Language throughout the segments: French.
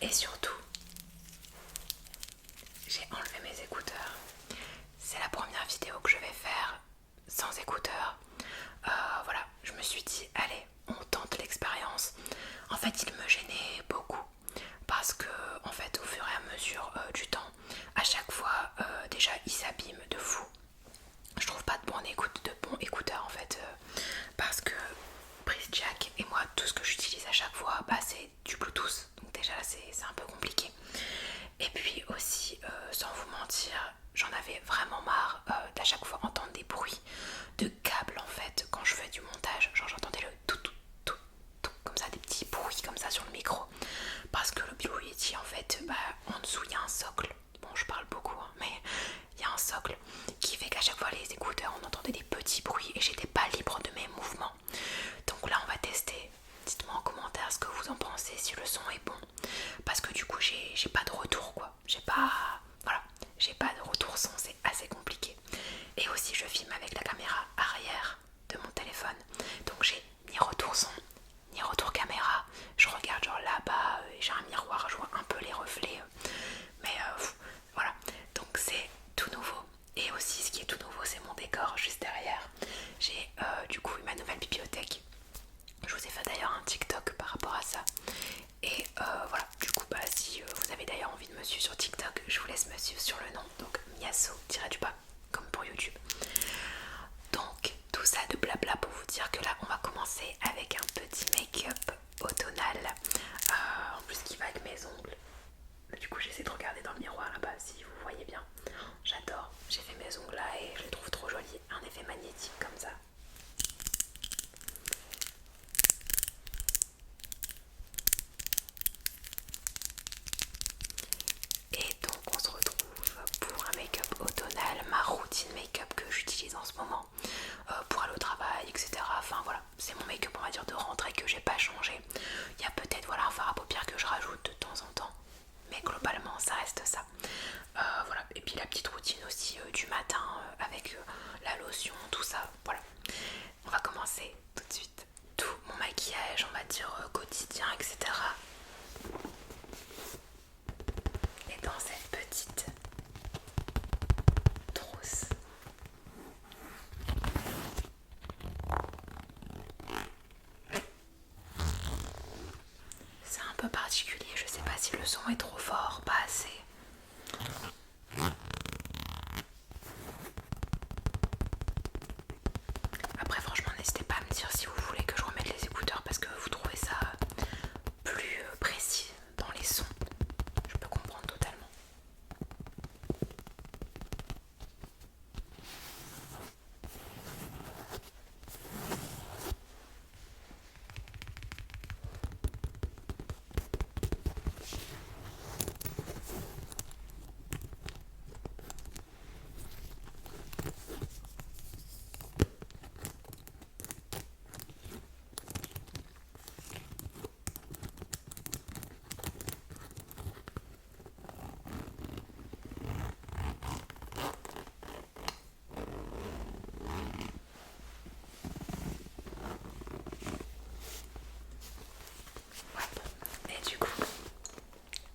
Et surtout, j'ai enlevé mes écouteurs. C'est la première vidéo que je vais faire sans écouteurs. Voilà, je me suis dit, allez, on tente l'expérience. En fait, il me gênait beaucoup parce que, en fait, au fur et à mesure du temps, à chaque fois, déjà, il s'abîme de fou. Je trouve pas de bons écouteurs en fait, parce que prise jack et moi, tout ce que j'utilise à chaque fois, c'est du Bluetooth. Donc déjà, c'est un peu compliqué. Et puis aussi, sans vous mentir, j'en avais vraiment marre d'à chaque fois entendre des bruits de câbles en fait quand je fais du montage. Genre j'entendais le tout comme ça, des petits bruits comme ça sur le micro. Parce que le Blue Yeti en fait, en dessous il y a un socle. Bon, je parle beaucoup, hein, mais il y a un socle qui fait qu'à chaque fois les écouteurs on entendait des petits bruits et j'étais pas libre de mes mouvements. Donc là on va tester. Dites-moi en commentaire ce que vous en pensez, si le son est bon. Parce que du coup j'ai pas de retour quoi. J'ai pas de retour son, c'est assez compliqué. Et aussi je filme avec la caméra arrière de mon téléphone. Donc j'ai ni retour son, ni retour caméra. Je regarde genre là-bas et j'ai un miroir, je vois un peu les reflets. Mais voilà, donc c'est tout nouveau. Et aussi ce qui est tout nouveau, c'est mon décor juste derrière. J'ai du coup eu ma nouvelle bibliothèque. Je vous ai fait d'ailleurs un TikTok par rapport à ça. Et voilà, du coup si vous avez d'ailleurs envie de me suivre sur TikTok, je vous laisse me suivre sur le nom. Donc Miasso-du-bas, comme pour YouTube. Donc tout ça de blabla pour vous dire que là on va commencer avec un petit make-up automnal. En plus qui va avec mes ongles. Du coup j'essaie de regarder dans le miroir là-bas si vous voyez bien. J'adore, j'ai fait mes ongles là et je les trouve trop jolis. Un effet magnétique comme ça. Et donc on se retrouve pour un make-up automnal, ma routine make-up que j'utilise en ce moment pour aller au travail, etc. Enfin voilà, c'est mon make-up on va dire de rentrée que j'ai pas changé. Il y a peut-être voilà un fard à paupières que je rajoute de temps en temps, mais globalement ça reste ça. Voilà, et puis la petite routine aussi du matin avec la lotion, tout ça, voilà. On va commencer tout de suite. Tout mon maquillage, on va dire quotidien, etc. Et dans cette petite trousse. C'est un peu particulier, je sais pas si le son est trop fort, pas assez. Après franchement n'hésitez pas à me dire si vous voulez que je remette les écouteurs parce que vous trouvez ça plus précis dans les sons. Je peux comprendre totalement. Et du coup,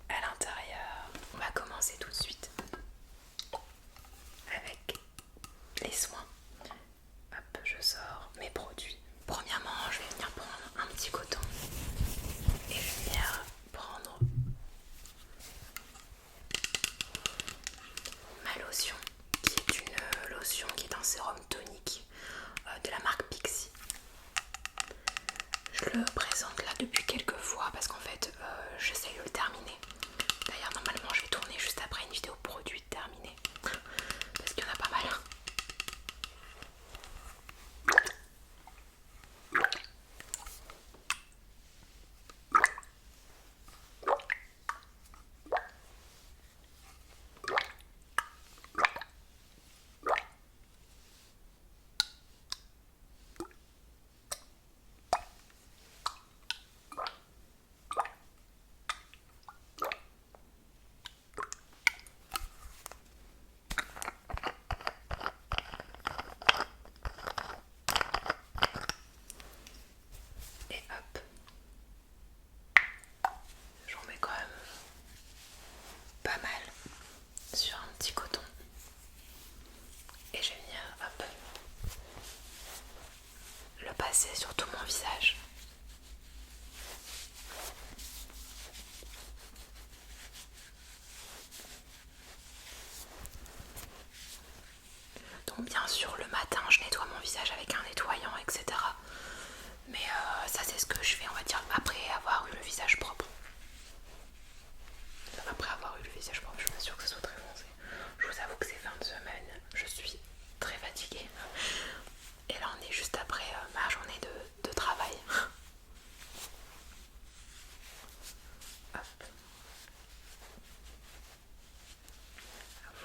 à l'intérieur, on va commencer tout de suite avec les soins. Hop, je sors mes produits. Premièrement, je vais venir prendre un petit coton et je vais venir prendre ma lotion qui est une lotion qui est un sérum tonique de la marque Pixi. Je le présente là depuis quelques fois parce qu'en fait j'essaye de le terminer. D'ailleurs normalement je vais tourner juste après une vidéo produit terminée parce qu'il y en a pas mal. visage avec un nettoyant, etc. Mais ça c'est ce que je fais, on va dire, après avoir eu le visage propre. Après avoir eu le visage propre, je suis pas sûre que ce soit très foncé. Je vous avoue que ces fins de semaine, je suis très fatiguée. Et là on est juste après ma journée de travail. Hop.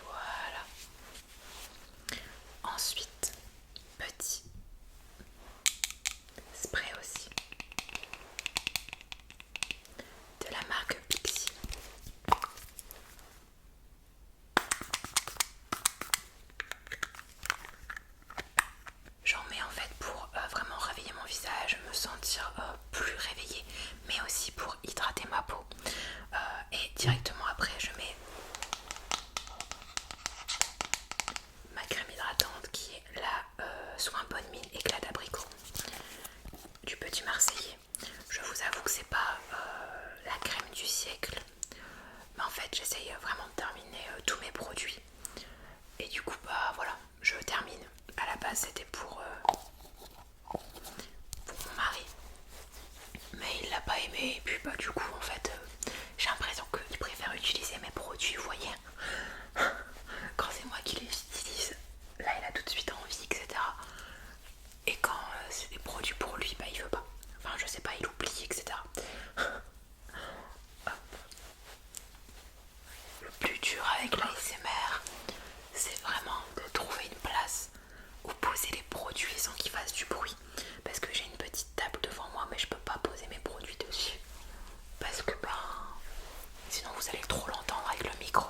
Voilà. Ensuite, petit spray aussi de la marque Pixi. J'en mets en fait pour vraiment réveiller mon visage, me sentir plus réveillée, mais aussi pour hydrater ma peau. Et directement après, je mets ma crème hydratante qui est la Soin Bonne Mine Éclat d'abricot du Petit Marseillais. Je vous avoue que c'est pas la crème du siècle, mais en fait j'essaye vraiment de terminer tous mes produits. Et du coup bah voilà, je termine. À la base c'était pour mon mari, mais il l'a pas aimé. Et puis bah du coup en fait j'ai l'impression qu'il préfère utiliser mes produits, vous voyez. Quand c'est moi qui les utilise, là il a tout de suite envie, etc. Et quand c'est des produits pour lui, bah il veut pas. Enfin je sais pas, il oublie, etc. Hop. Le plus dur avec l'ASMR, c'est vraiment de trouver une place où poser les produits sans qu'ils fassent du bruit. Parce que j'ai une petite table devant moi, mais je peux pas poser mes produits dessus. Parce que sinon vous allez trop l'entendre avec le micro.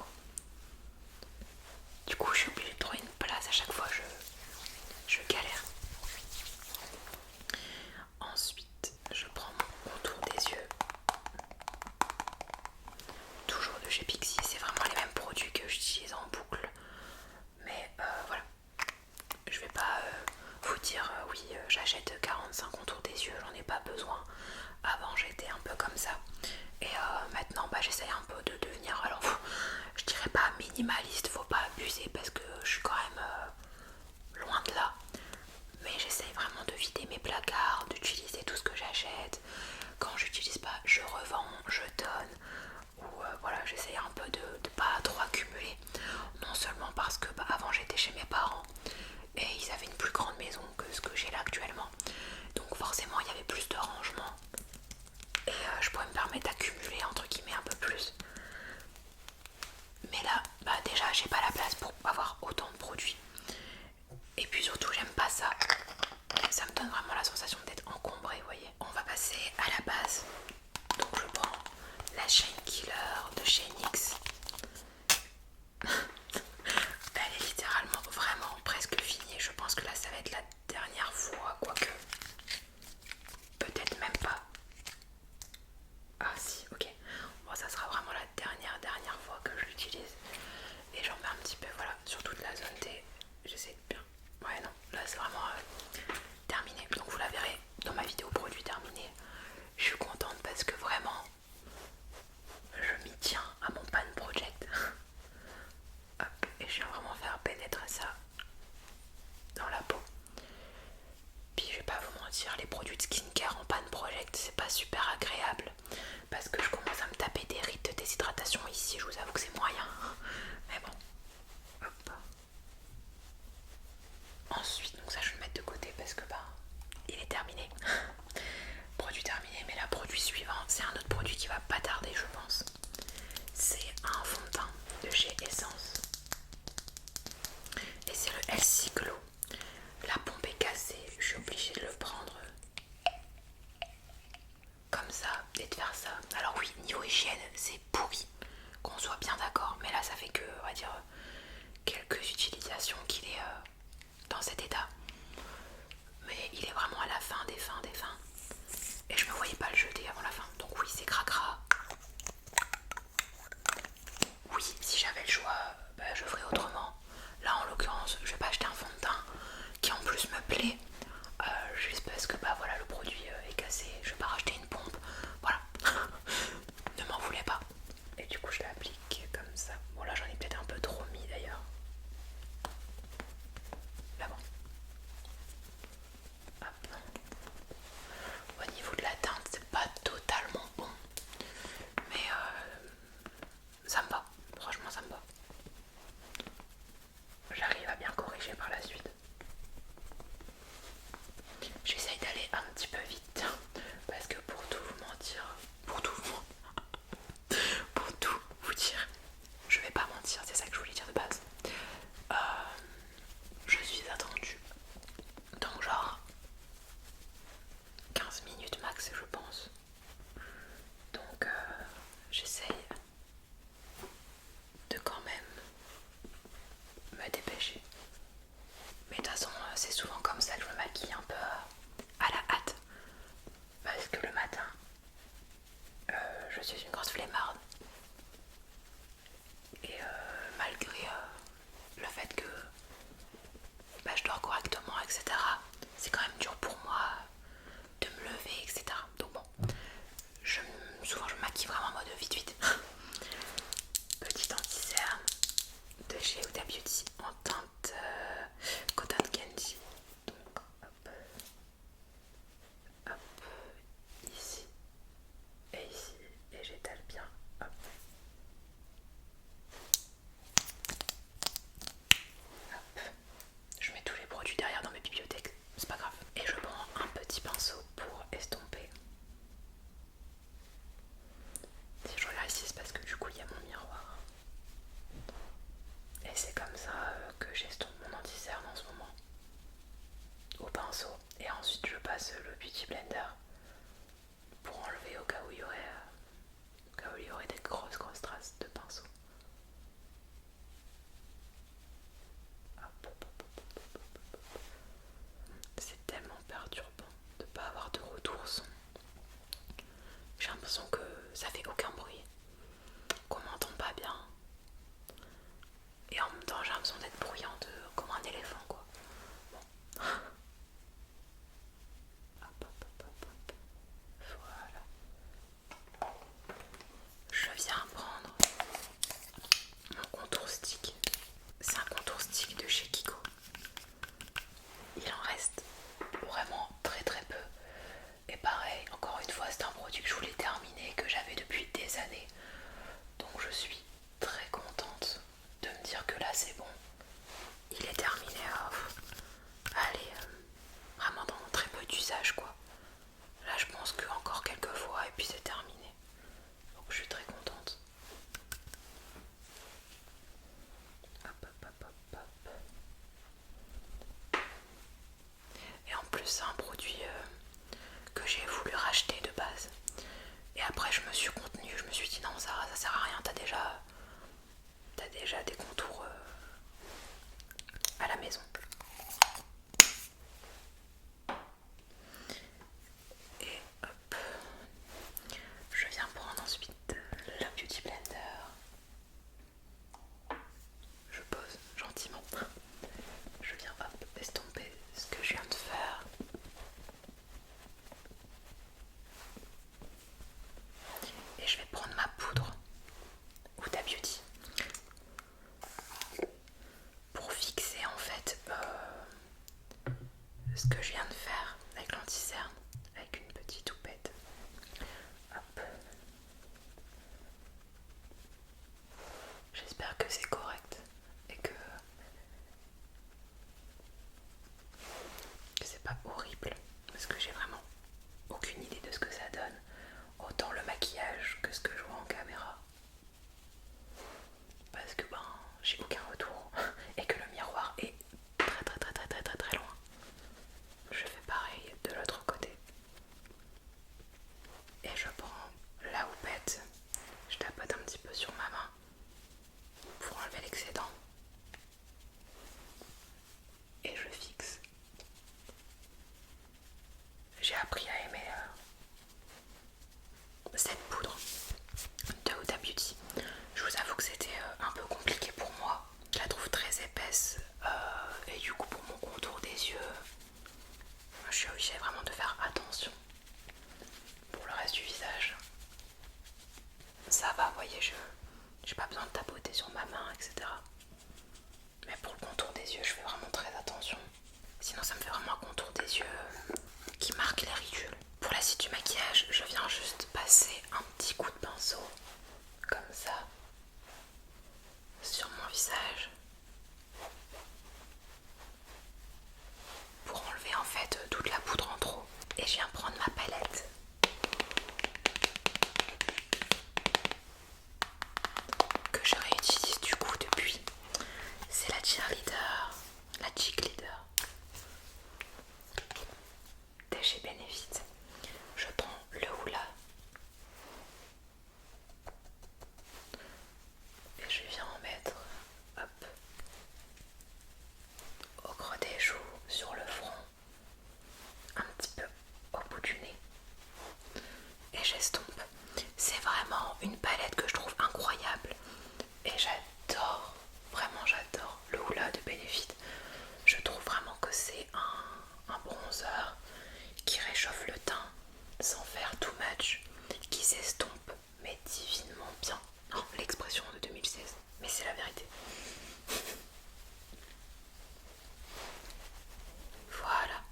Du coup je suis obligée de trouver une place à chaque fois, je galère. Ensuite je prends mon contour des yeux. Toujours de chez Pixi, c'est vraiment les mêmes produits que j'utilise en boucle. Mais voilà, je vais pas vous dire oui j'achète 45 contours des yeux, j'en ai pas besoin. Avant j'étais un peu comme ça. Et maintenant j'essaye un peu de devenir, alors je dirais pas minimaliste, faut pas abuser parce que je suis quand même loin de là. Mais j'essaye vraiment de vider mes placards, d'utiliser tout ce que j'achète. Quand j'utilise pas, je revends, je donne. Ou voilà, j'essaye un peu de pas trop accumuler. Non seulement parce que avant j'étais chez mes parents et ils avaient une plus grande maison que ce que j'ai là actuellement. Donc forcément il y avait plus de rangement. Et je pourrais me permettre d'accumuler entre guillemets un peu plus. Mais là, déjà j'ai pas la place pour avoir autant de produits. Et puis surtout j'aime pas ça. Ça me donne vraiment la sensation d'être encombrée, vous voyez. On va passer à la base. Donc je prends la Shine Killer de chez NYX. Elle est littéralement vraiment presque finie. Je pense que là ça va être la dernière fois, quoique peut-être même pas. Ah si, ok. Bon, ça sera vraiment la dernière fois que je l'utilise. Et j'en mets un petit peu, voilà, sur toute la zone T. J'essaie de bien. Ouais non, là c'est vraiment terminé. Donc vous la verrez dans ma vidéo produit terminé. Je suis contente parce que vraiment je m'y tiens à mon pan project. Hop, et je viens vraiment faire pénétrer ça dans la peau. Puis je vais pas vous mentir, les produits de skincare en pan project c'est pas super agréable parce que je commence à me taper des rides de déshydratation ici, je vous avoue que c'est moyen. Mais bon, hop. Ensuite, donc ça je vais le mettre de côté parce que il est terminé. Produit terminé, mais là produit suivant, c'est un autre produit qui va pas tarder je pense. C'est un fond de teint de chez Essence. Et c'est le LC Glow. La pompe est cassée, je suis obligée de le prendre comme ça et de faire ça. Alors oui, niveau hygiène, c'est pourri, qu'on soit bien d'accord, mais là ça fait que, on va dire, quelques utilisations qu'il est dans cet état. Mais il est vraiment à la fin des fins. Et je me voyais pas le jeter avant la fin. Donc oui, c'est cracra. Oui, si j'avais le choix, je ferais autrement. Là en l'occurrence, je vais pas acheter un fond de teint qui en plus me plaît. Juste parce que voilà, le produit est cassé. Je vais pas racheter une pompe. Voilà. Ne m'en voulez pas. Et du coup je l'applique comme ça. Bon là j'en ai peut-être un peu trop mis d'ailleurs. Là bon. l'impression que ça fait aucun bruit, qu'on m'entend pas bien. Et en même temps j'ai l'impression d'être bruyante comme un éléphant quoi. Bon. Hop, hop, hop, hop, hop. Voilà. Je viens prendre mon contour stick. C'est un contour stick de chez Kiko. Il en reste vraiment très très peu. Et pareil, encore une fois, c'est un produit que je voulais terminer, que j'avais depuis des années. Donc je suis très contente de me dire que là c'est bon. Il est terminé. Allez, vraiment dans très peu d'usage quoi. Là je pense que encore quelques fois et puis c'est terminé. Donc je suis très contente. Hop hop hop hop hop. Et en plus c'est un produit que j'ai voulu racheter de base. Et après je me suis contenue, je me suis dit non ça sert à rien, t'as déjà des contours à la maison. Et hop, je viens prendre ensuite la Beauty Blender. Je pose gentiment. Je viens hop estomper ce que je viens de faire. Et je vais prendre ma poudre Huda Beauty pour fixer en fait ce que je viens de faire avec l'anti-cerne, avec une petite houppette. Hop. J'espère que c'est correct et que c'est pas horrible parce que j'ai vraiment aucune idée de ce que ça donne, autant le maquillage que ce que je vois en caméra, parce que j'ai aucun retour et que le miroir est très très très très très très très loin. Je fais pareil de l'autre côté et je prends la houppette, je tapote un petit peu sur ma main pour enlever l'excédent et je fixe. J'ai appris à aimer cette poudre de Huda Beauty. Je vous avoue que c'était un peu compliqué pour moi. Je la trouve très épaisse et du coup pour mon contour des yeux, je suis obligée vraiment de faire attention. Pour le reste du visage, ça va, vous voyez, j'ai pas besoin de tapoter sur ma main, etc. Mais pour le contour des yeux, je fais vraiment très attention. Sinon ça me fait vraiment un contour des yeux qui marque les ridules. Pour la suite du maquillage, je viens juste passer un petit coup de pinceau, comme ça, sur mon visage, pour enlever en fait toute la poudre en trop. Et je viens prendre ma palette que je réutilise du coup depuis. C'est la Cheerleader, la Cheek Leader de chez Benefit. Je prends le Hoola et je viens en mettre hop au creux des joues, sur le front, un petit peu au bout du nez et j'estompe. C'est vraiment une palette que je trouve incroyable et j'adore, vraiment j'adore le Hoola de Benefit. Je trouve vraiment que c'est un bronzer qui réchauffe le teint sans faire too much, qui s'estompe mais divinement bien. Oh, l'expression de 2016, mais c'est la vérité. Voilà.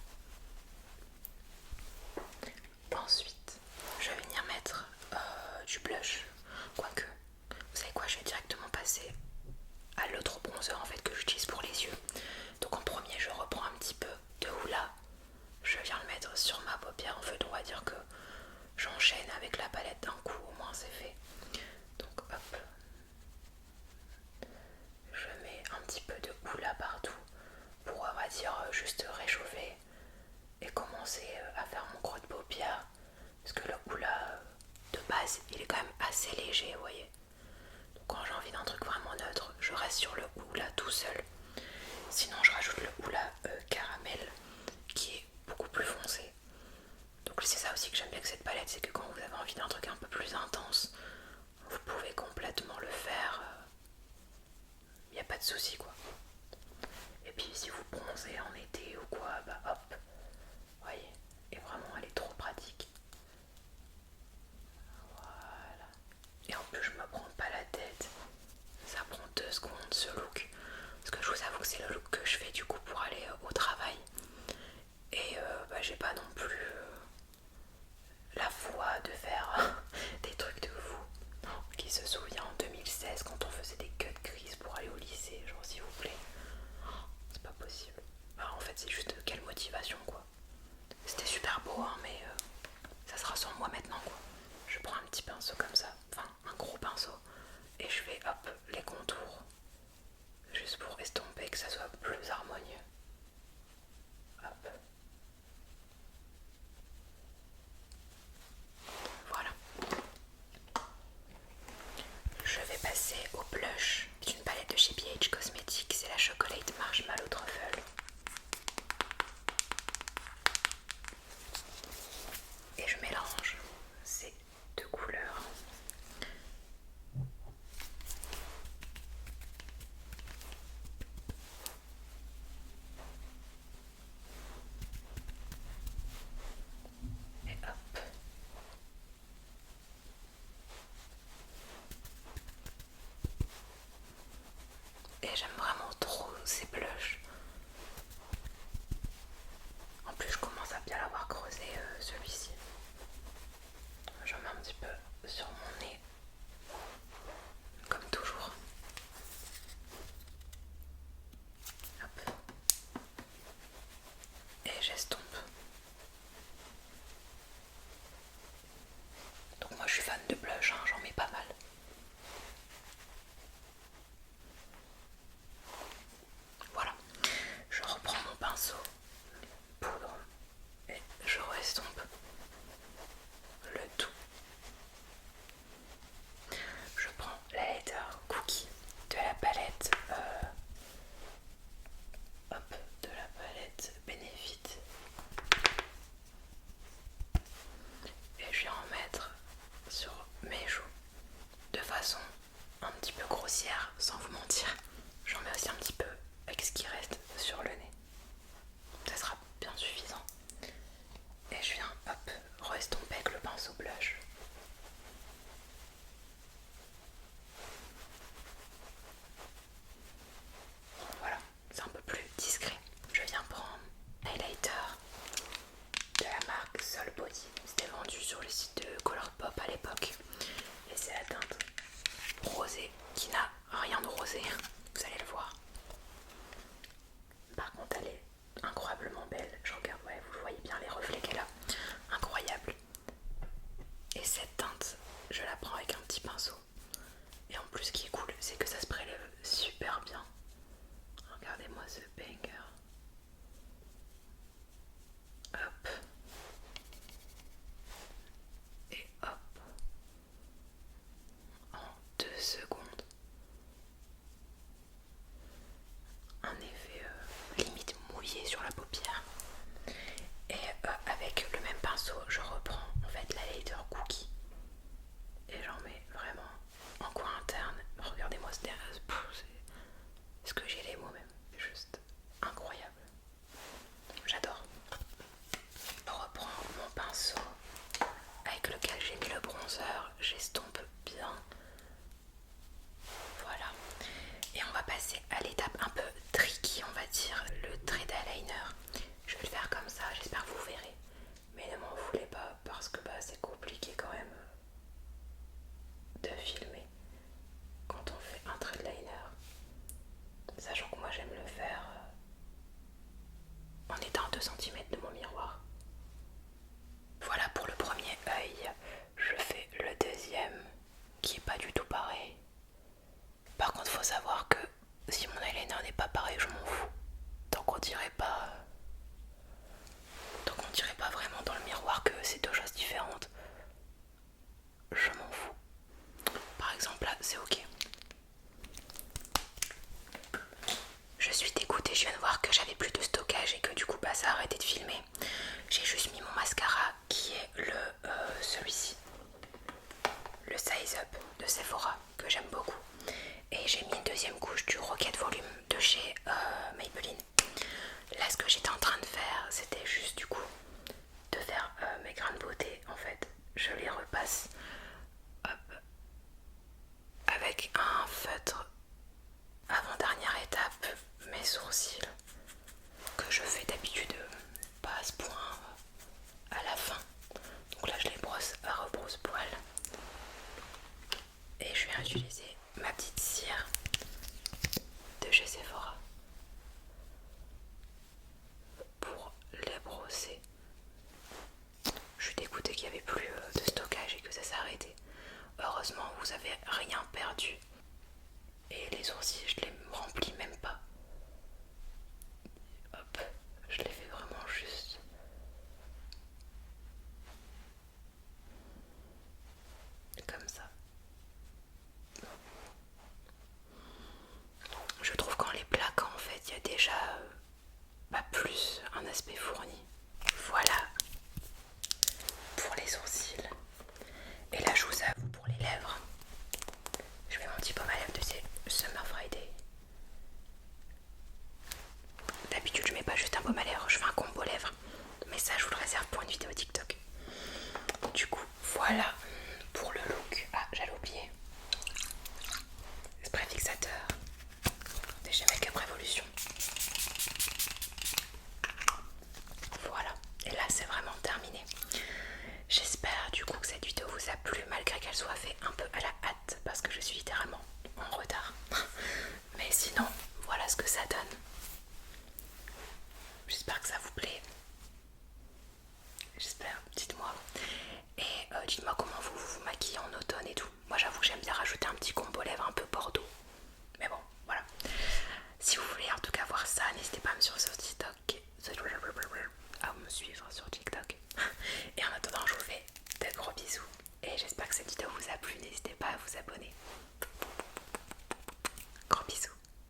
Ensuite, je vais venir mettre du blush. Quoique, vous savez quoi, je vais directement passer à l'autre bronzer en fait que j'utilise pour les yeux. Donc en premier, je reprends un petit peu de Hoola. Je viens le mettre sur ma paupière en fait, on va dire que j'enchaîne avec la palette d'un coup, au moins c'est fait. Donc hop, je mets un petit peu de Hoola partout pour, on va dire, juste réchauffer et commencer à faire mon creux de paupière, parce que le Hoola de base il est quand même assez léger, vous voyez. Donc quand j'ai envie d'un truc vraiment neutre, je reste sur le Hoola tout seul. Sinon je rajoute le Hoola caramel qui est beaucoup plus foncé. Donc c'est ça aussi que j'aime bien avec cette palette, c'est que quand vous avez envie d'un truc un peu plus intense, vous pouvez complètement le faire. Il n'y a pas de souci quoi. Et puis si vous bronzez en été ou quoi, bah hop, voyez. Et vraiment elle est trop pratique. Voilà. Et en plus je me prends pas la tête. Ça prend 2 secondes ce look. Parce que je vous avoue que c'est le look que je fais du coup pour aller au travail. Et bah, j'ai pas non plus la foi de faire des trucs de fou. Qui se souvient en 2016 quand on faisait des cuts grises pour aller au lycée, genre s'il vous plaît. C'est pas possible. Bah, en fait c'est juste quelle motivation quoi. C'était super beau hein, mais ça sera sans moi maintenant quoi. Je prends un petit pinceau comme ça, enfin un gros pinceau, et je fais hop les contours. Juste pour estomper que ça soit plus harmonieux. Hop. Voilà. Je vais passer au blush d'une palette de chez BH Cosmetics, c'est la Chocolate Marshmallow Truffle. Et je mélange ces 2 couleurs. Et hop. Et j'aime vraiment trop ces blushs. En plus je commence à bien l'avoir creusé celui-ci. J'en mets un petit peu sur mon nez. Comme toujours. Hop. Et j'estompe. Donc moi je suis fan de blush, hein, j'en mets pas mal. Voilà. Je reprends mon pinceau, poudre, et je restompe le tout. Je prends la Letter Cookie de la palette de la palette Benefit et je vais en mettre sur mes joues de façon un petit peu grossière, sans vous mentir. J'en mets aussi un petit peu avec ce qui reste sur le nez. Ça sera bien suffisant. Et je viens hop restomper avec le pinceau blush. Voilà, c'est un peu plus discret. Je viens prendre highlighter de la marque Soul Body. C'était vendu sur le site de Colourpop à l'époque. Et c'est la teinte rosée qui n'a rien de rosé. Vous allez le voir. Par contre, elle est incroyablement belle. Je regarde, ouais, vous voyez bien les reflets qu'elle a. Incroyable. Et cette teinte, je la prends avec un petit pinceau. Et en plus, ce qui est cool, c'est que ça se prélève super bien. Regardez-moi ce banger. Hop. Et hop. En 2 secondes. Un effet limite mouillé sur la paupière. Et avec le même pinceau, je reprends en fait la Letter Cookie. Et j'en mets vraiment en coin interne. Regardez-moi ce derrière. Est-ce que j'ai les mots même? C'est juste incroyable. J'adore. Je reprends mon pinceau avec lequel j'ai mis le bronzer. J'estompe bien. Voilà. Et on va passer à l'étape un peu tricky, on va dire, le trait d'eyeliner. Je vais le faire comme ça, j'espère que vous verrez. Mais ne m'en voulez pas parce que c'est compliqué quand même de filmer quand on fait un trait de liner. Sachant que moi j'aime le faire en étant à 2 cm de mon miroir. Voilà pour le premier œil. Je fais le deuxième qui est pas du tout pareil. Par contre faut savoir que si mon eyeliner n'est pas pareil, je m'en fous. Tant qu'on dirait pas vraiment dans le miroir que c'est 2 choses différentes, je m'en fous. Par exemple là c'est ok. Je suis dégoûtée, je viens de voir que j'avais plus de stockage et que du coup ça a arrêté de filmer. J'ai juste mis mon mascara qui est le Blaze Up de Sephora que j'aime beaucoup. Et j'ai mis une deuxième couche du Rocket Volume de chez Maybelline. Là, ce que j'étais en train de faire, c'était juste du coup de faire mes grains de beauté. En fait, je les repasse avec un feutre avant-dernière étape, mes sourcils, que je fais d'habitude pas à ce point à la fin. Donc là, je les brosse à rebrousse-poil. Et je vais utiliser ma petite cire de chez Sephora pour les brosser. Je suis dégoûtée qu'il n'y avait plus de stockage et que ça s'est arrêté. Heureusement, vous avez rien perdu. Et les sourcils, je les remplis même pas. Hop, je les fais vraiment juste. Comme ça. Je trouve qu'en les plaquant, en fait, il y a déjà pas plus un aspect fourni. Voilà pour les sourcils. Et là, je vous avoue, pour les lèvres, je mets mon petit baume à lèvres de ces Summer Friday. D'habitude, je mets pas juste un baume à lèvres, je fais un combo lèvres. Mais ça, je vous le réserve pour une vidéo TikTok. Du coup, voilà pour le look. Ah, j'allais oublier. Spray fixateur de chez Make Up Revolution. Voilà, et là c'est vraiment terminé. J'espère du coup que cette vidéo vous a plu malgré qu'elle soit faite un peu à la hâte parce que je suis littéralement en retard. Mais sinon, voilà ce que ça donne. J'espère que ça vous plaît. J'espère, dites-moi. Et dites-moi comment vous vous maquillez en automne et tout. Moi j'avoue que j'aime bien rajouter un petit combo lèvres un peu bordeaux. Mais bon, voilà. Si vous voulez en tout cas voir ça, n'hésitez pas à me suivre sur TikTok. À me suivre sur TikTok. Et en attendant, je vous fais de gros bisous. Et j'espère que cette vidéo vous a plu. N'hésitez pas à vous abonner. Gros bisous.